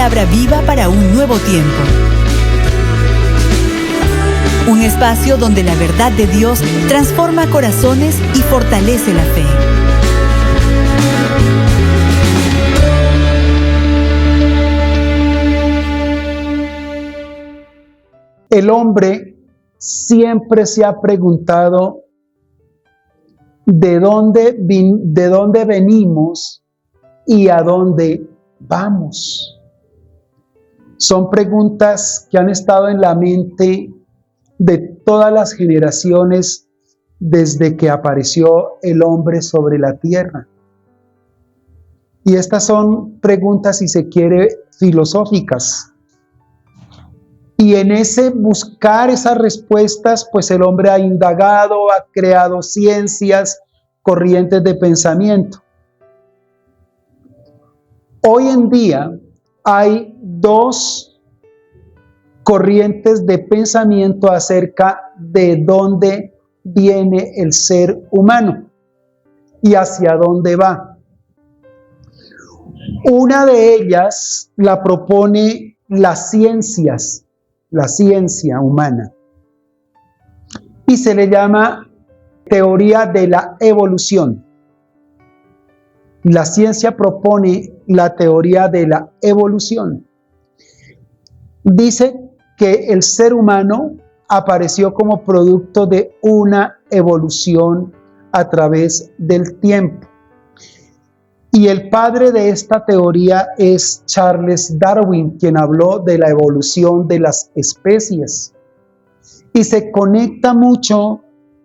palabra viva para un nuevo tiempo. Un espacio donde la verdad de Dios transforma corazones y fortalece la fe. El hombre siempre se ha preguntado de dónde venimos y a dónde vamos. Son preguntas que han estado en la mente de todas las generaciones desde que apareció el hombre sobre la tierra. Y estas son preguntas, si se quiere, filosóficas. Y en ese buscar esas respuestas, pues el hombre ha indagado, ha creado ciencias, corrientes de pensamiento. Hoy en día hay dos corrientes de pensamiento acerca de dónde viene el ser humano y hacia dónde va. Una de ellas la propone las ciencias, la ciencia humana, y se le llama teoría de la evolución. La ciencia propone la teoría de la evolución. Dice que el ser humano apareció como producto de una evolución a través del tiempo. Y el padre de esta teoría es Charles Darwin, quien habló de la evolución de las especies. Y se conecta mucho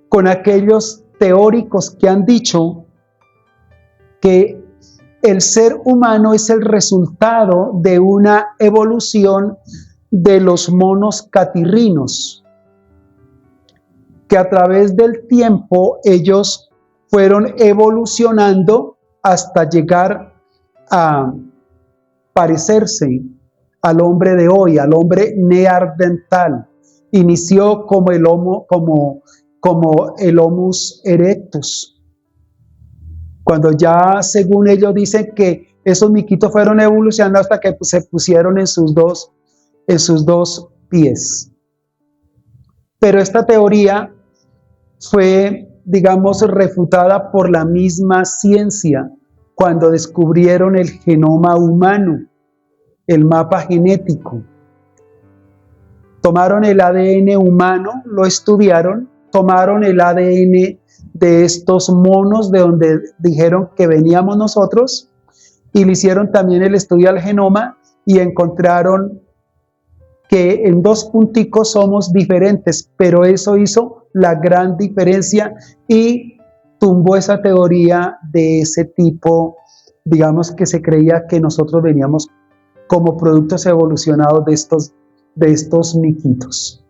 con aquellos teóricos que han dicho que el ser humano es el resultado de una evolución de los monos catirrinos, que a través del tiempo ellos fueron evolucionando hasta llegar a parecerse al hombre de hoy, al hombre neandertal. Inició como el Homus erectus, cuando ya, según ellos, dicen que esos miquitos fueron evolucionando hasta que se pusieron en sus dos pies. Pero esta teoría fue, digamos, refutada por la misma ciencia cuando descubrieron el genoma humano, el mapa genético. Tomaron el ADN humano, lo estudiaron, tomaron el ADN de estos monos de donde dijeron que veníamos nosotros y le hicieron también el estudio al genoma y encontraron que en 2 punticos somos diferentes, pero eso hizo la gran diferencia y tumbó esa teoría de ese tipo, digamos, que se creía que nosotros veníamos como productos evolucionados de estos miquitos.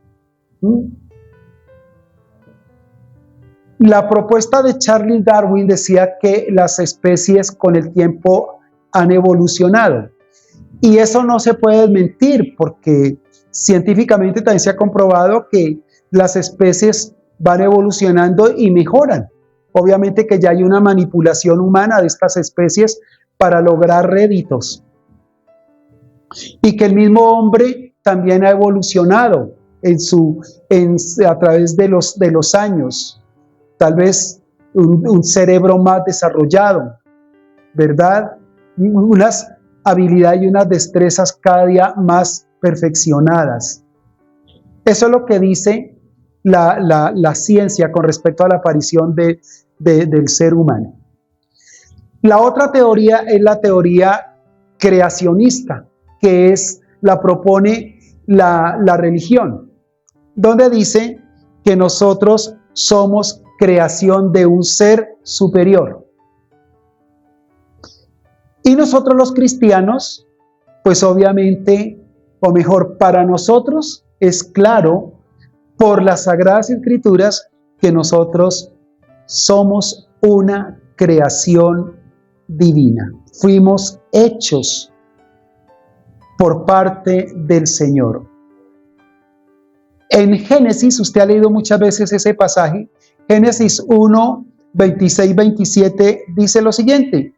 La propuesta de Charles Darwin decía que las especies con el tiempo han evolucionado. Y eso no se puede desmentir porque científicamente también se ha comprobado que las especies van evolucionando y mejoran. Obviamente que ya hay una manipulación humana de estas especies para lograr réditos. Y que el mismo hombre también ha evolucionado a través de los años. Tal vez un cerebro más desarrollado, ¿verdad? Unas habilidades y unas destrezas cada día más perfeccionadas. Eso es lo que dice la ciencia con respecto a la aparición del ser humano. La otra teoría es la teoría creacionista, que la propone la religión, donde dice que nosotros somos creación de un ser superior. Y nosotros los cristianos, pues obviamente, o mejor, para nosotros es claro por las Sagradas Escrituras que nosotros somos una creación divina. Fuimos hechos por parte del Señor. En Génesis, usted ha leído muchas veces ese pasaje, Génesis 1, 26, 27, dice lo siguiente: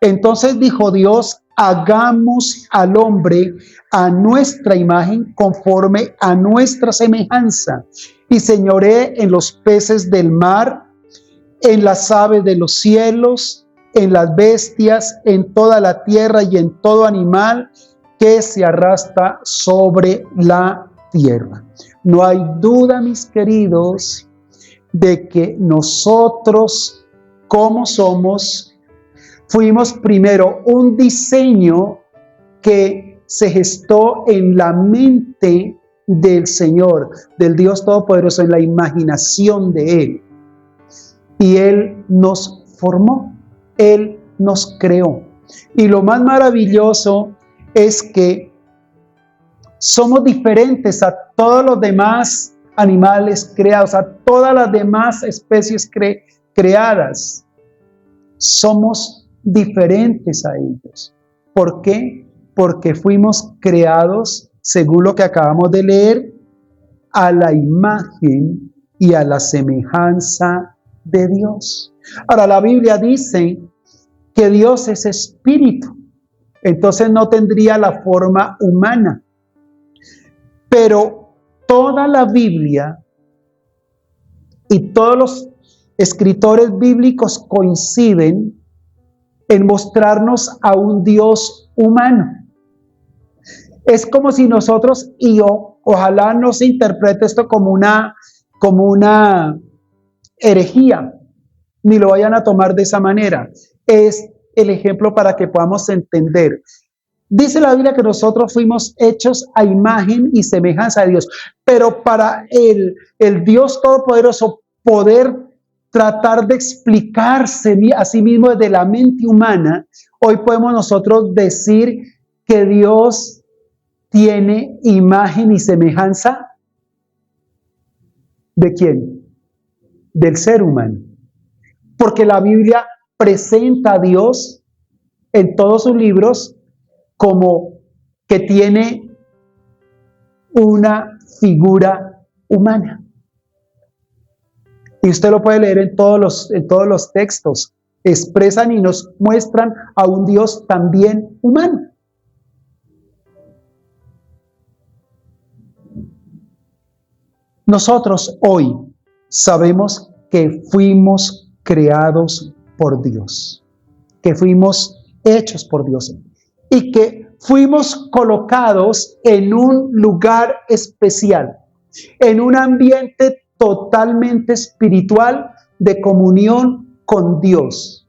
entonces dijo Dios, hagamos al hombre a nuestra imagen, conforme a nuestra semejanza, y señoree en los peces del mar, en las aves de los cielos, en las bestias, en toda la tierra y en todo animal que se arrastra sobre la tierra. No hay duda, mis queridos, de que nosotros, como somos, fuimos primero un diseño que se gestó en la mente del Señor, del Dios Todopoderoso, en la imaginación de Él. Y Él nos formó, Él nos creó. Y lo más maravilloso es que somos diferentes a todos los demás animales creados, a todas las demás especies creadas. Somos diferentes a ellos. ¿Por qué? Porque fuimos creados, según lo que acabamos de leer, a la imagen y a la semejanza de Dios. Ahora, la Biblia dice que Dios es espíritu, entonces no tendría la forma humana. Pero toda la Biblia y todos los escritores bíblicos coinciden en mostrarnos a un Dios humano. Es como si nosotros, y ojalá no se interprete esto como una herejía, ni lo vayan a tomar de esa manera. Es el ejemplo para que podamos entender. Dice la Biblia que nosotros fuimos hechos a imagen y semejanza de Dios, pero para el Dios Todopoderoso poder tratar de explicarse a sí mismo desde la mente humana, hoy podemos nosotros decir que Dios tiene imagen y semejanza. ¿De quién? Del ser humano. Porque la Biblia presenta a Dios en todos sus libros como que tiene una figura humana. Y usted lo puede leer en todos los textos. Expresan y nos muestran a un Dios también humano. Nosotros hoy sabemos que fuimos creados por Dios, que fuimos hechos por Dios y que fuimos colocados en un lugar especial, en un ambiente totalmente espiritual de comunión con Dios,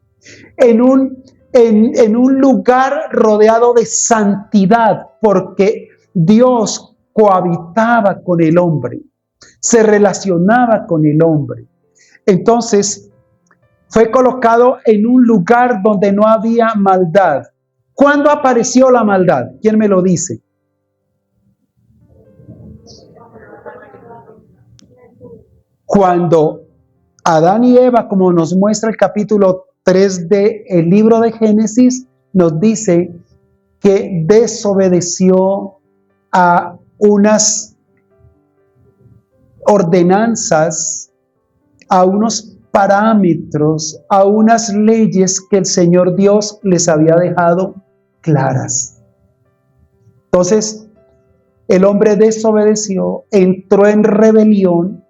en un lugar rodeado de santidad, porque Dios cohabitaba con el hombre, se relacionaba con el hombre. Entonces, fue colocado en un lugar donde no había maldad. ¿Cuándo apareció la maldad? ¿Quién me lo dice? Cuando Adán y Eva, como nos muestra el capítulo 3 del libro de Génesis, nos dice que desobedeció a unas ordenanzas, a unos parámetros, a unas leyes que el Señor Dios les había dejado claras. Entonces, el hombre desobedeció, entró en rebelión,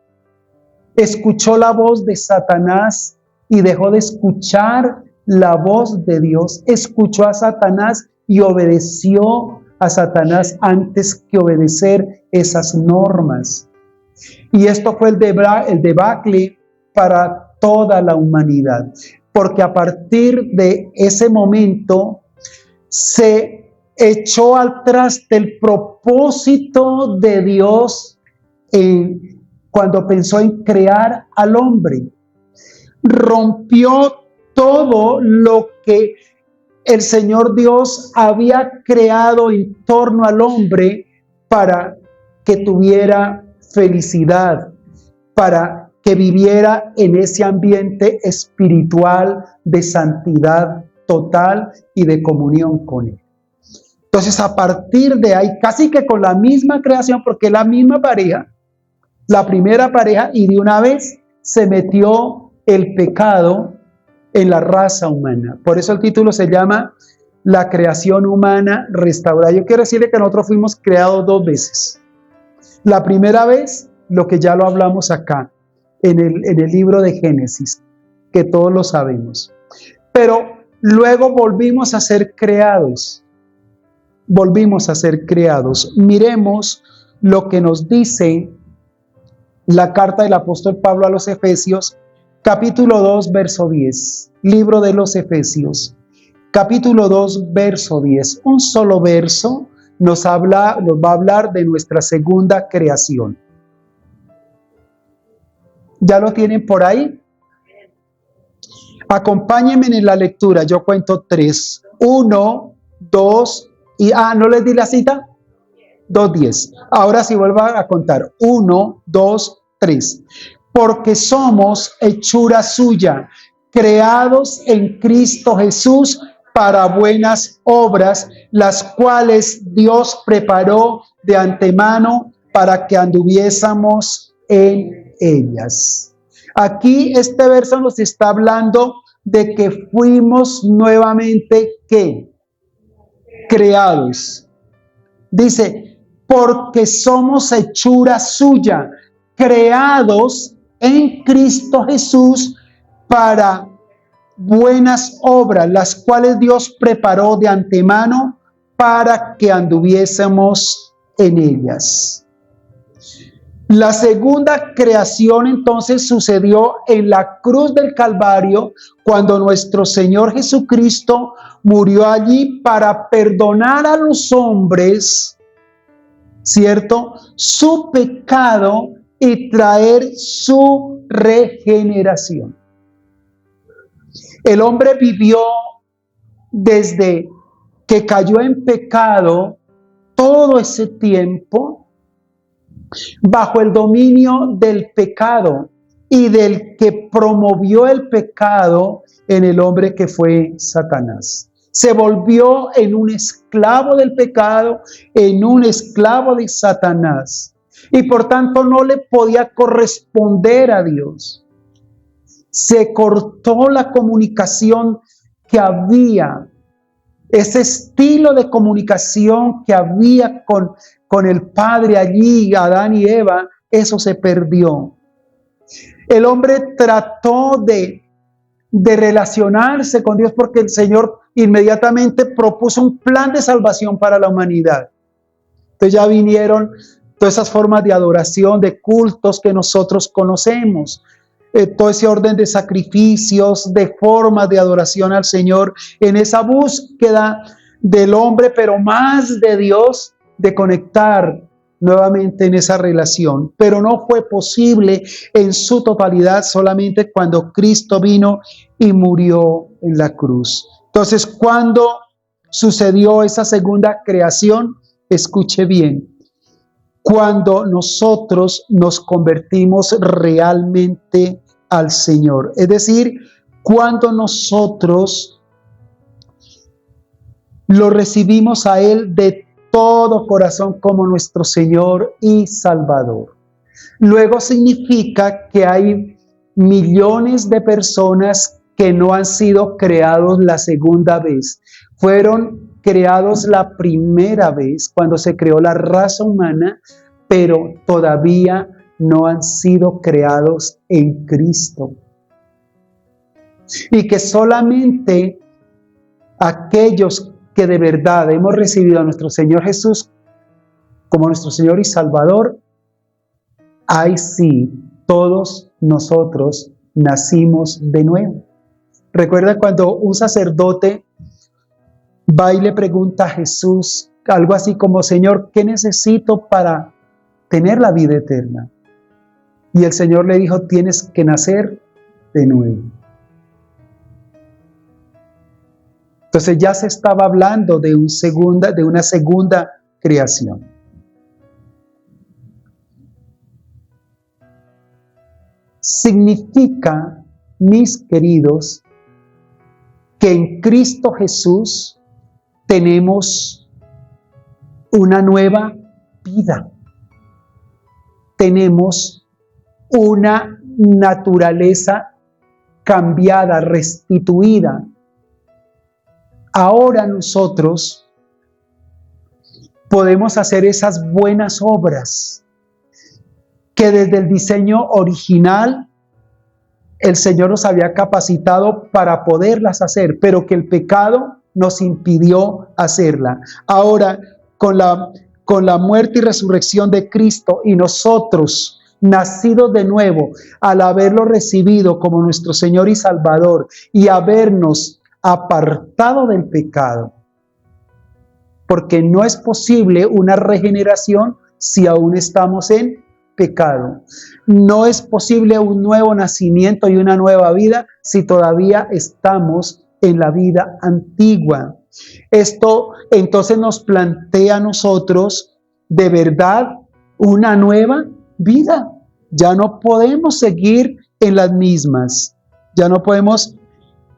escuchó la voz de Satanás y dejó de escuchar la voz de Dios. Escuchó a Satanás y obedeció a Satanás antes que obedecer esas normas. Y esto fue el debacle para toda la humanidad, porque a partir de ese momento se echó al traste el propósito de Dios cuando pensó en crear al hombre. Rompió todo lo que el Señor Dios había creado en torno al hombre para que tuviera felicidad, para que viviera en ese ambiente espiritual de santidad total y de comunión con Él. Entonces, a partir de ahí, casi que con la misma creación, porque la misma pareja, la primera pareja, y de una vez se metió el pecado en la raza humana. Por eso el título se llama la creación humana restaurada. Yo quiero decirle que nosotros fuimos creados 2 veces. La primera vez, lo que ya lo hablamos acá, en el libro de Génesis, que todos lo sabemos. Pero luego volvimos a ser creados. Volvimos a ser creados. Miremos lo que nos dice la carta del apóstol Pablo a los Efesios, capítulo 2, verso 10. Libro de los Efesios, capítulo 2, verso 10. Un solo verso nos va a hablar de nuestra segunda creación. ¿Ya lo tienen por ahí? Acompáñenme en la lectura. Yo cuento 3. 1, 2 y... ¿no les di la cita? 2:10. Ahora sí vuelvo a contar. 1, 2, 3. Porque somos hechura suya, creados en Cristo Jesús para buenas obras, las cuales Dios preparó de antemano para que anduviésemos en ellas. Aquí este verso nos está hablando de que fuimos nuevamente, ¿qué? Creados. Dice, porque somos hechura suya, creados en Cristo Jesús para buenas obras, las cuales Dios preparó de antemano para que anduviésemos en ellas. La segunda creación entonces sucedió en la cruz del Calvario, cuando nuestro Señor Jesucristo murió allí para perdonar a los hombres, ¿cierto?, su pecado y traer su regeneración. El hombre vivió desde que cayó en pecado todo ese tiempo bajo el dominio del pecado y del que promovió el pecado en el hombre, que fue Satanás. Se volvió en un esclavo del pecado, en un esclavo de Satanás, y por tanto no le podía corresponder a Dios. Se cortó la comunicación que había, ese estilo de comunicación que había con el Padre allí, Adán y Eva, eso se perdió. El hombre trató de relacionarse con Dios, porque el Señor inmediatamente propuso un plan de salvación para la humanidad. Entonces ya vinieron todas esas formas de adoración, de cultos que nosotros conocemos, todo ese orden de sacrificios, de formas de adoración al Señor, en esa búsqueda del hombre, pero más de Dios, de conectar nuevamente en esa relación. Pero no fue posible en su totalidad solamente cuando Cristo vino y murió en la cruz. Entonces, cuando sucedió esa segunda creación, escuche bien, cuando nosotros nos convertimos realmente al Señor, es decir, cuando nosotros lo recibimos a Él de todo corazón como nuestro Señor y Salvador. Luego significa que hay millones de personas que no han sido creados la segunda vez. Fueron creados la primera vez cuando se creó la raza humana, pero todavía no han sido creados en Cristo. Y que solamente aquellos que de verdad hemos recibido a nuestro Señor Jesús como nuestro Señor y Salvador, ahí sí, todos nosotros nacimos de nuevo. Recuerda cuando un sacerdote va y le pregunta a Jesús algo así como: Señor, ¿qué necesito para tener la vida eterna? Y el Señor le dijo: tienes que nacer de nuevo. Entonces ya se estaba hablando de una segunda creación. Significa, mis queridos, que en Cristo Jesús tenemos una nueva vida. Tenemos una naturaleza cambiada, restituida. ahora nosotros podemos hacer esas buenas obras que desde el diseño original el Señor nos había capacitado para poderlas hacer, pero que el pecado nos impidió hacerla. Ahora, con la muerte y resurrección de Cristo y nosotros, nacidos de nuevo, al haberlo recibido como nuestro Señor y Salvador y habernos apartado del pecado, porque no es posible una regeneración si aún estamos en pecado. No es posible un nuevo nacimiento y una nueva vida si todavía estamos en la vida antigua. Esto entonces nos plantea a nosotros de verdad una nueva vida. Ya no podemos seguir en las mismas. Ya no podemos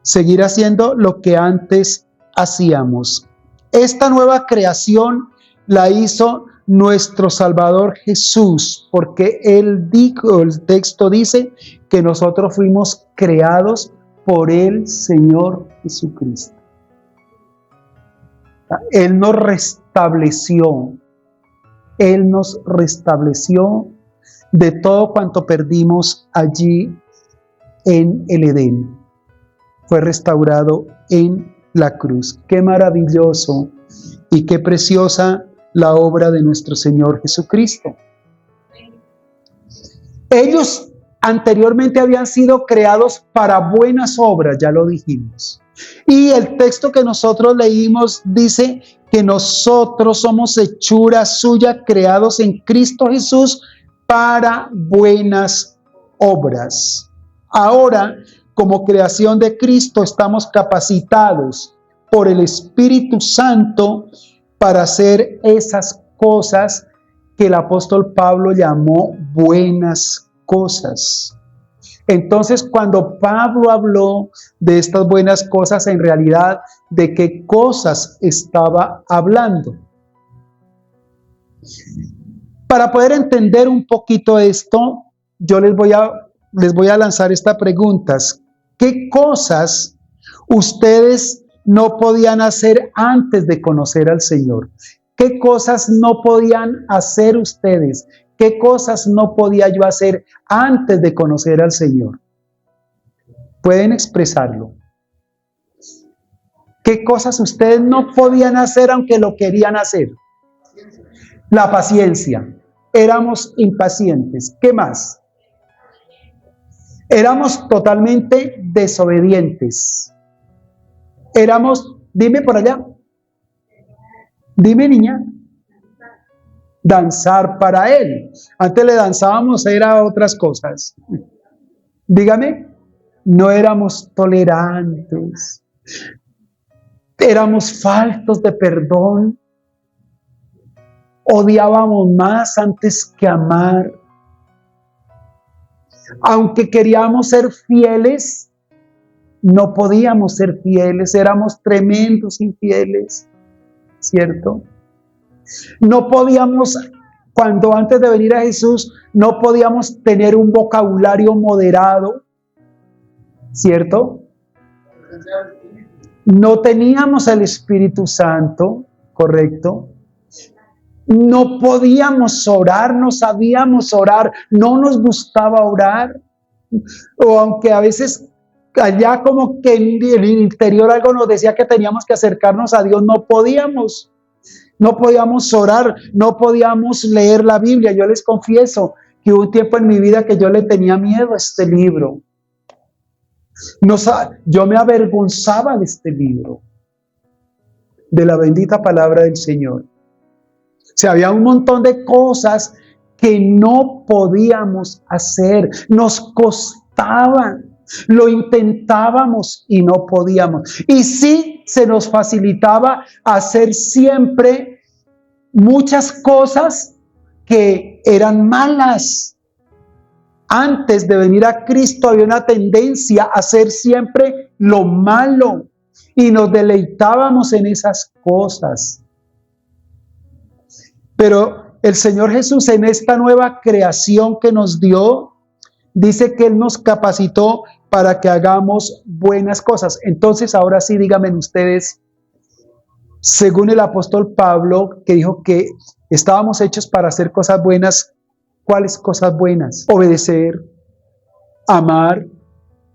seguir haciendo lo que antes hacíamos. Esta nueva creación la hizo nuestro Salvador Jesús, porque Él dijo, el texto dice que nosotros fuimos creados por el Señor Jesucristo. Él nos restableció de todo cuanto perdimos allí en el Edén. Fue restaurado en la cruz. Qué maravilloso y qué preciosa la obra de nuestro Señor Jesucristo. Ellos anteriormente habían sido creados para buenas obras, ya lo dijimos. Y el texto que nosotros leímos dice que nosotros somos hechura suya, creados en Cristo Jesús para buenas obras. Ahora, como creación de Cristo, estamos capacitados por el Espíritu Santo para hacer esas cosas que el apóstol Pablo llamó buenas cosas. Entonces, cuando Pablo habló de estas buenas cosas, en realidad, ¿de qué cosas estaba hablando? Para poder entender un poquito esto, yo les voy a lanzar estas preguntas. ¿Qué cosas ustedes no podían hacer antes de conocer al Señor? ¿Qué cosas no podían hacer ustedes? ¿Qué cosas no podía yo hacer antes de conocer al Señor? Pueden expresarlo. ¿Qué cosas ustedes no podían hacer aunque lo querían hacer? La paciencia. Éramos impacientes. ¿Qué más? Éramos totalmente desobedientes. Dime por allá. Dime, niña. Danzar para Él. Antes le danzábamos, era otras cosas. Dígame, no éramos tolerantes. Éramos faltos de perdón. Odiábamos más antes que amar. Aunque queríamos ser fieles, no podíamos ser fieles, éramos tremendos infieles, ¿cierto? No podíamos, cuando antes de venir a Jesús, no podíamos tener un vocabulario moderado, ¿cierto? No teníamos el Espíritu Santo, ¿correcto? No podíamos orar, no sabíamos orar, no nos gustaba orar, o aunque a veces allá como que en el interior algo nos decía que teníamos que acercarnos a Dios, no podíamos orar, no podíamos leer la Biblia. Yo les confieso que hubo un tiempo en mi vida que yo le tenía miedo a este libro. Yo me avergonzaba de este libro, de la bendita palabra del Señor. O sea, había un montón de cosas que no podíamos hacer, nos costaban, lo intentábamos y no podíamos. Y sí, se nos facilitaba hacer siempre muchas cosas que eran malas. Antes de venir a Cristo había una tendencia a hacer siempre lo malo y nos deleitábamos en esas cosas. Pero el Señor Jesús, en esta nueva creación que nos dio, dice que Él nos capacitó para que hagamos buenas cosas. Entonces, ahora sí, díganme ustedes, Según el apóstol Pablo, que dijo que estábamos hechos para hacer cosas buenas. ¿Cuáles cosas buenas? Obedecer, amar,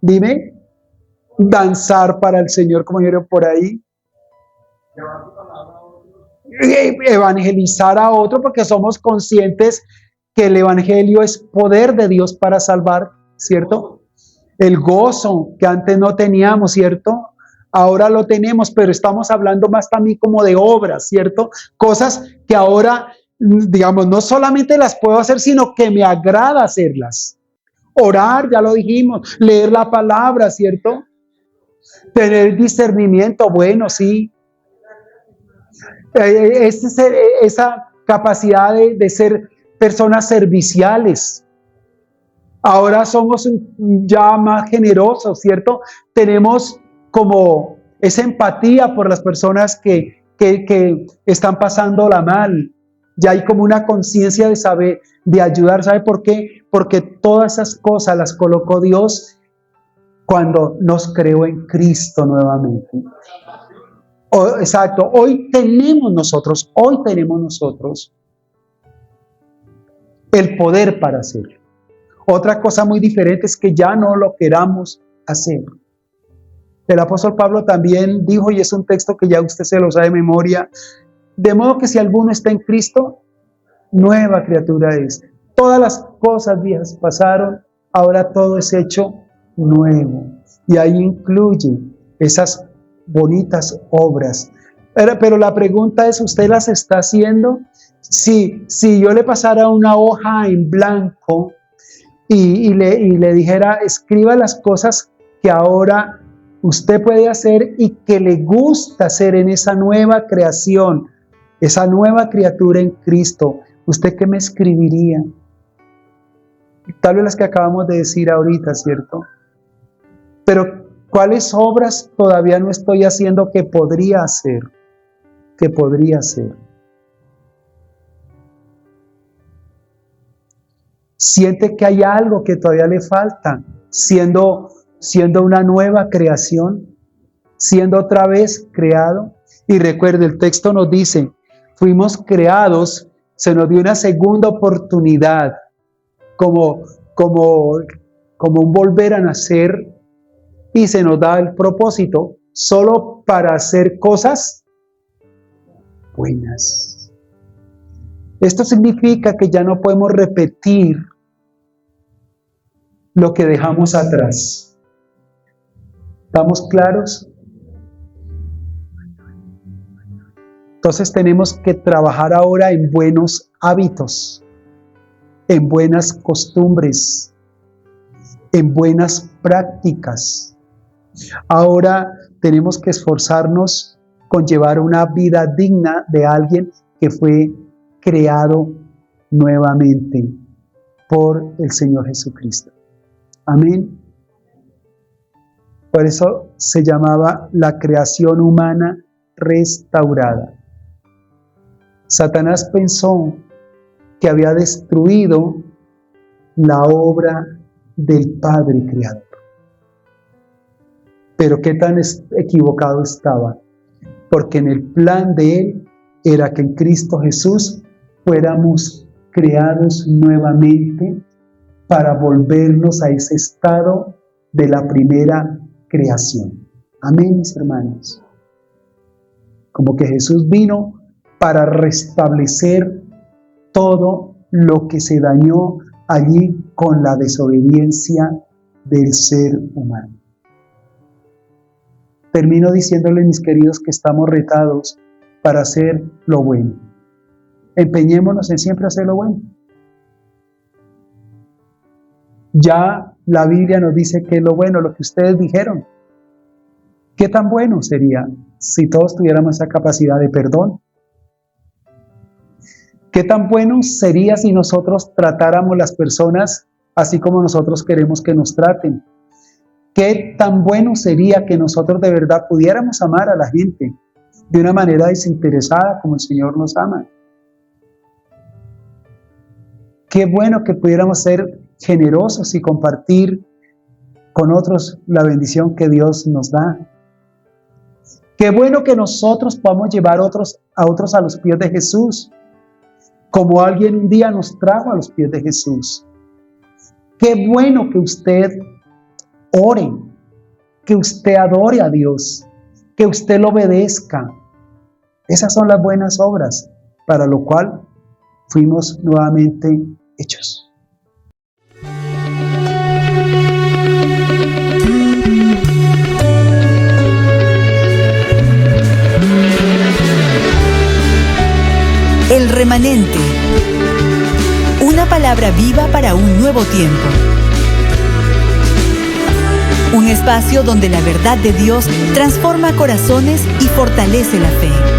dime, danzar para el Señor, como yo por ahí, evangelizar a otro, porque somos conscientes que el evangelio es poder de Dios para salvar, ¿cierto? El gozo que antes no teníamos, ¿cierto? Ahora lo tenemos, pero estamos hablando más también como de obras, ¿cierto? Cosas que ahora, digamos, no solamente las puedo hacer, sino que me agrada hacerlas. Orar, ya lo dijimos, leer la palabra, ¿cierto? Tener discernimiento, bueno, sí. Esa capacidad de ser personas serviciales. Ahora somos ya más generosos, ¿cierto? Tenemos como esa empatía por las personas que están pasándola mal. Ya hay como una conciencia de saber, de ayudar. ¿Sabe por qué? Porque todas esas cosas las colocó Dios cuando nos creó en Cristo nuevamente. Exacto, hoy tenemos nosotros el poder para hacerlo. Otra cosa muy diferente es que ya no lo queramos hacer. El apóstol Pablo también dijo, y es un texto que ya usted se lo sabe de memoria, de modo que si alguno está en Cristo, nueva criatura es. Todas las cosas viejas pasaron, ahora todo es hecho nuevo. Y ahí incluye esas bonitas obras. Pero la pregunta es, ¿usted las está haciendo? Si yo le pasara una hoja en blanco y le dijera, escriba las cosas que ahora usted puede hacer y que le gusta hacer en esa nueva creación, esa nueva criatura en Cristo, ¿usted qué me escribiría? Tal vez las que acabamos de decir ahorita, ¿cierto? Pero ¿cuáles obras todavía no estoy haciendo que podría hacer? Que podría hacer. Siente que hay algo que todavía le falta, siendo una nueva creación, siendo otra vez creado. Y recuerde, el texto nos dice, fuimos creados, se nos dio una segunda oportunidad, como un volver a nacer, y se nos da el propósito solo para hacer cosas buenas. Esto significa que ya no podemos repetir lo que dejamos atrás. ¿Estamos claros? Entonces tenemos que trabajar ahora en buenos hábitos, en buenas costumbres, en buenas prácticas. Ahora tenemos que esforzarnos con llevar una vida digna de alguien que fue creado nuevamente por el Señor Jesucristo. Amén. Por eso se llamaba la creación humana restaurada. Satanás pensó que había destruido la obra del Padre Creador. Pero qué tan equivocado estaba, porque en el plan de Él era que en Cristo Jesús fuéramos creados nuevamente para volvernos a ese estado de la primera creación. Amén, mis hermanos. Como que Jesús vino para restablecer todo lo que se dañó allí con la desobediencia del ser humano. Termino diciéndoles, mis queridos, que estamos retados para hacer lo bueno. Empeñémonos en siempre hacer lo bueno. Ya la Biblia nos dice que es lo bueno, lo que ustedes dijeron. ¿Qué tan bueno sería si todos tuviéramos esa capacidad de perdón? ¿Qué tan bueno sería si nosotros tratáramos las personas así como nosotros queremos que nos traten? ¿Qué tan bueno sería que nosotros de verdad pudiéramos amar a la gente de una manera desinteresada como el Señor nos ama? Qué bueno que pudiéramos ser generosos y compartir con otros la bendición que Dios nos da. Qué bueno que nosotros podamos llevar a otros a los pies de Jesús, como alguien un día nos trajo a los pies de Jesús. Qué bueno que usted ore, que usted adore a Dios, que usted lo obedezca. Esas son las buenas obras para lo cual fuimos nuevamente hechos. El remanente. Una palabra viva para un nuevo tiempo. Un espacio donde la verdad de Dios transforma corazones y fortalece la fe.